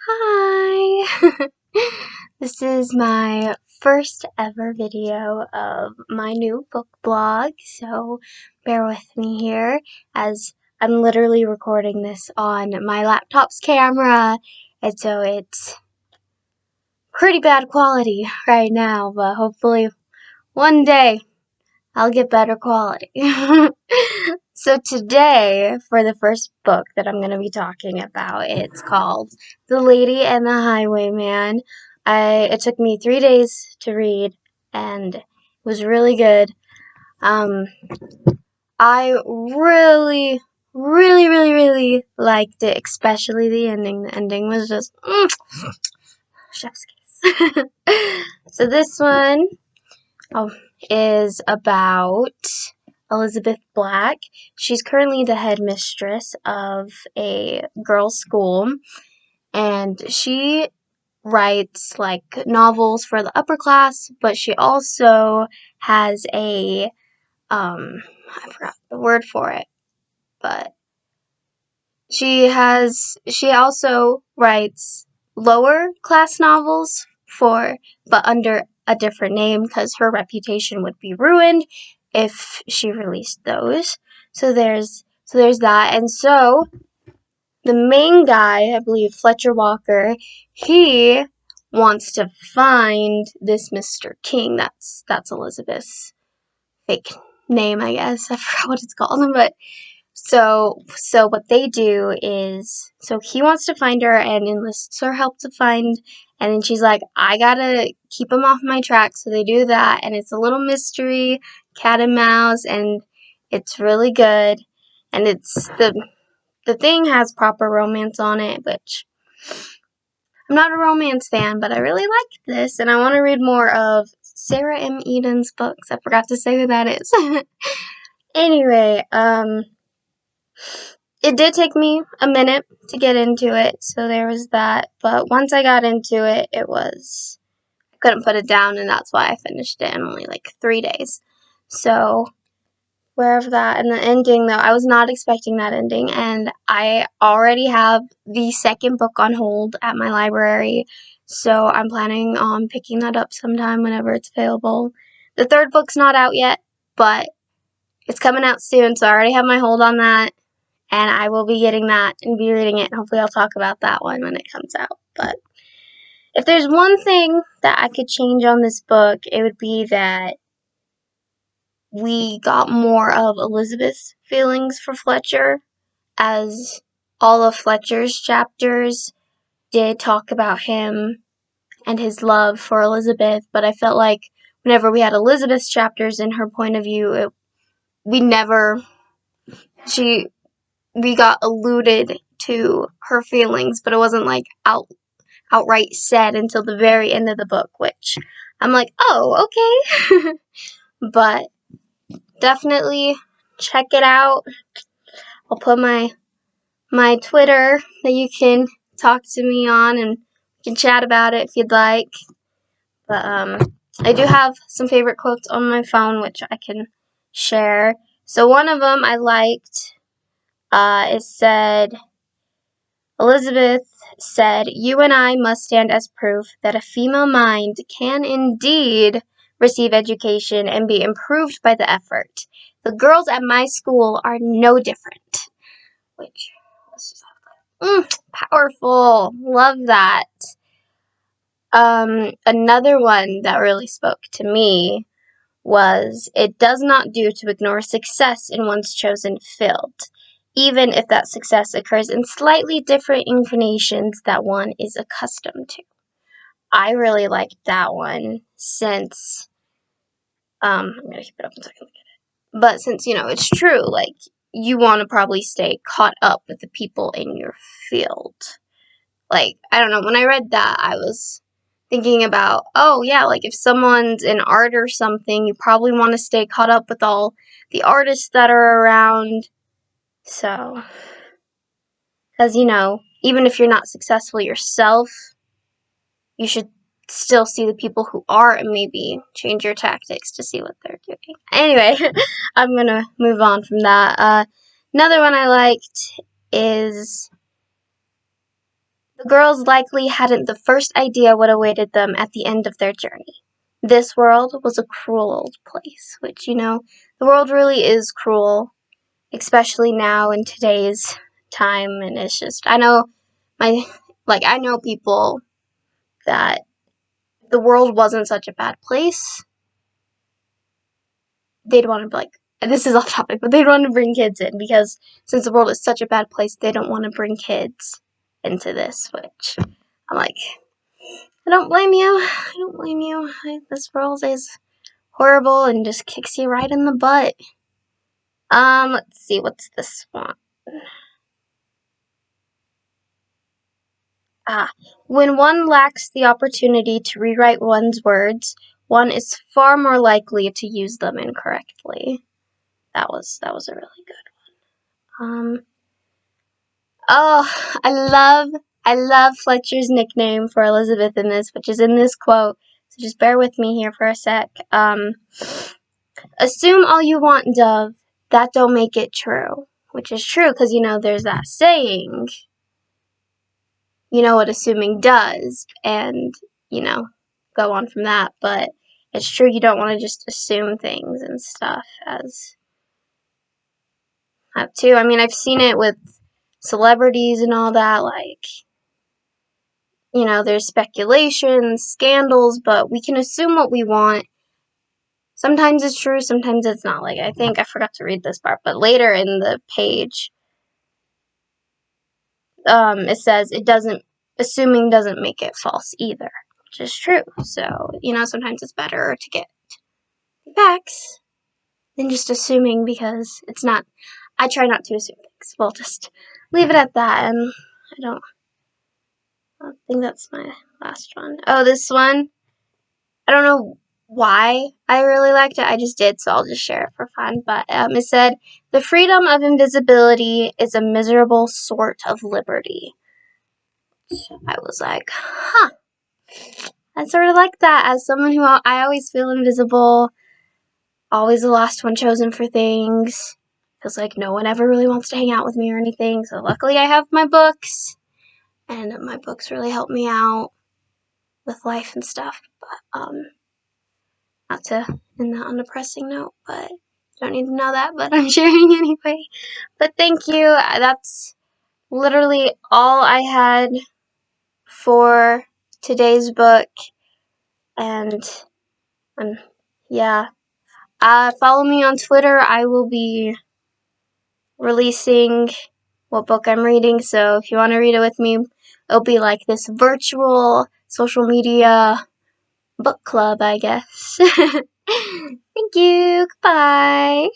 Hi! This is my first ever video of my new book blog, so bear with me here as I'm literally recording this on my laptop's camera, and so it's pretty bad quality right now, but hopefully one day I'll get better quality. So today, for the first book that I'm going to be talking about, it's called The Lady and the Highwayman. It took me 3 days to read, and it was really good. I really liked it, especially the ending. The ending was just, chef's kiss. So this one is about Elizabeth Black. She's currently the headmistress of a girls' school, and she writes like novels for the upper class, but she also has I forgot the word for it, but she also writes lower class novels but under a different name because her reputation would be ruined if she released those. So there's that. And so the main guy, I believe Fletcher Walker, he wants to find this Mr. King. That's Elizabeth's fake name, I guess. I forgot what it's called, but so what they do is, so he wants to find her and enlists her help to find, and then she's like, I gotta keep him off my track, so they do that, and it's a little mystery, cat and mouse, and it's really good, and it's, the thing has proper romance on it, which, I'm not a romance fan, but I really liked this, and I want to read more of Sarah M. Eden's books. I forgot to say who that is. Anyway, it did take me a minute to get into it, so there was that. But once I got into it, I couldn't put it down, and that's why I finished it in only like 3 days. So, aware of that. And the ending, though, I was not expecting that ending, and I already have the second book on hold at my library, so I'm planning on picking that up sometime whenever it's available. The third book's not out yet, but it's coming out soon, so I already have my hold on that. And I will be getting that and be reading it, and hopefully I'll talk about that one when it comes out. But if there's one thing that I could change on this book, it would be that we got more of Elizabeth's feelings for Fletcher, as all of Fletcher's chapters did talk about him and his love for Elizabeth, but I felt like whenever we had Elizabeth's chapters in her point of view, we got alluded to her feelings, but it wasn't like outright said until the very end of the book, which I'm like, oh, okay. But definitely check it out. I'll put my Twitter that you can talk to me on, and we can chat about it if you'd like. But I do have some favorite quotes on my phone which I can share. So one of them I liked. It said, Elizabeth said, "You and I must stand as proof that a female mind can indeed receive education and be improved by the effort. The girls at my school are no different." Which was powerful. Love that. Another one that really spoke to me was, "It does not do to ignore success in one's chosen field, even if that success occurs in slightly different inclinations that one is accustomed to." I really liked that one since, I'm going to keep it up until I can look at it. But since, it's true, like, you want to probably stay caught up with the people in your field. Like, I don't know, when I read that, I was thinking about, oh yeah, like if someone's in art or something, you probably want to stay caught up with all the artists that are around. So, because, even if you're not successful yourself, you should still see the people who are and maybe change your tactics to see what they're doing. Anyway, I'm going to move on from that. Another one I liked is, The girls likely hadn't the first idea what awaited them at the end of their journey. This world was a cruel old place, which, the world really is cruel, especially now in today's time. And it's just, I know people that the world wasn't such a bad place. They'd want to be like, and this is off topic, but they'd want to bring kids in because since the world is such a bad place, they don't want to bring kids into this, which I'm like, I don't blame you. I don't blame you. This world is horrible and just kicks you right in the butt. Let's see, what's this one? When one lacks the opportunity to rewrite one's words, one is far more likely to use them incorrectly. That was a really good one. Oh, I love Fletcher's nickname for Elizabeth in this, which is in this quote. So just bear with me here for a sec. Assume all you want, Dove. That don't make it true. Which is true, because, there's that saying, you know what assuming does, and, go on from that. But it's true, you don't want to just assume things and stuff as that too. I mean, I've seen it with celebrities and all that, like, there's speculation, scandals, but we can assume what we want. Sometimes it's true, sometimes it's not. Like, I think I forgot to read this part, but later in the page, it says assuming doesn't make it false either, which is true. So, sometimes it's better to get facts than just assuming because it's not, I try not to assume things. We'll just leave it at that, and I think that's my last one. Oh, this one, I don't know why I really liked it. I just did, so I'll just share it for fun. But it said, the freedom of invisibility is a miserable sort of liberty. I was like, huh. I sort of like that as someone who I always feel invisible, always the last one chosen for things. Feels like no one ever really wants to hang out with me or anything. So luckily I have my books, and my books really help me out with life and stuff. But not to end that on a depressing note, but you don't need to know that, but I'm sharing anyway. But thank you. That's literally all I had for today's book. And yeah. Follow me on Twitter. I will be releasing what book I'm reading, so if you want to read it with me, it'll be like this virtual social media book club, I guess. Thank you. Goodbye.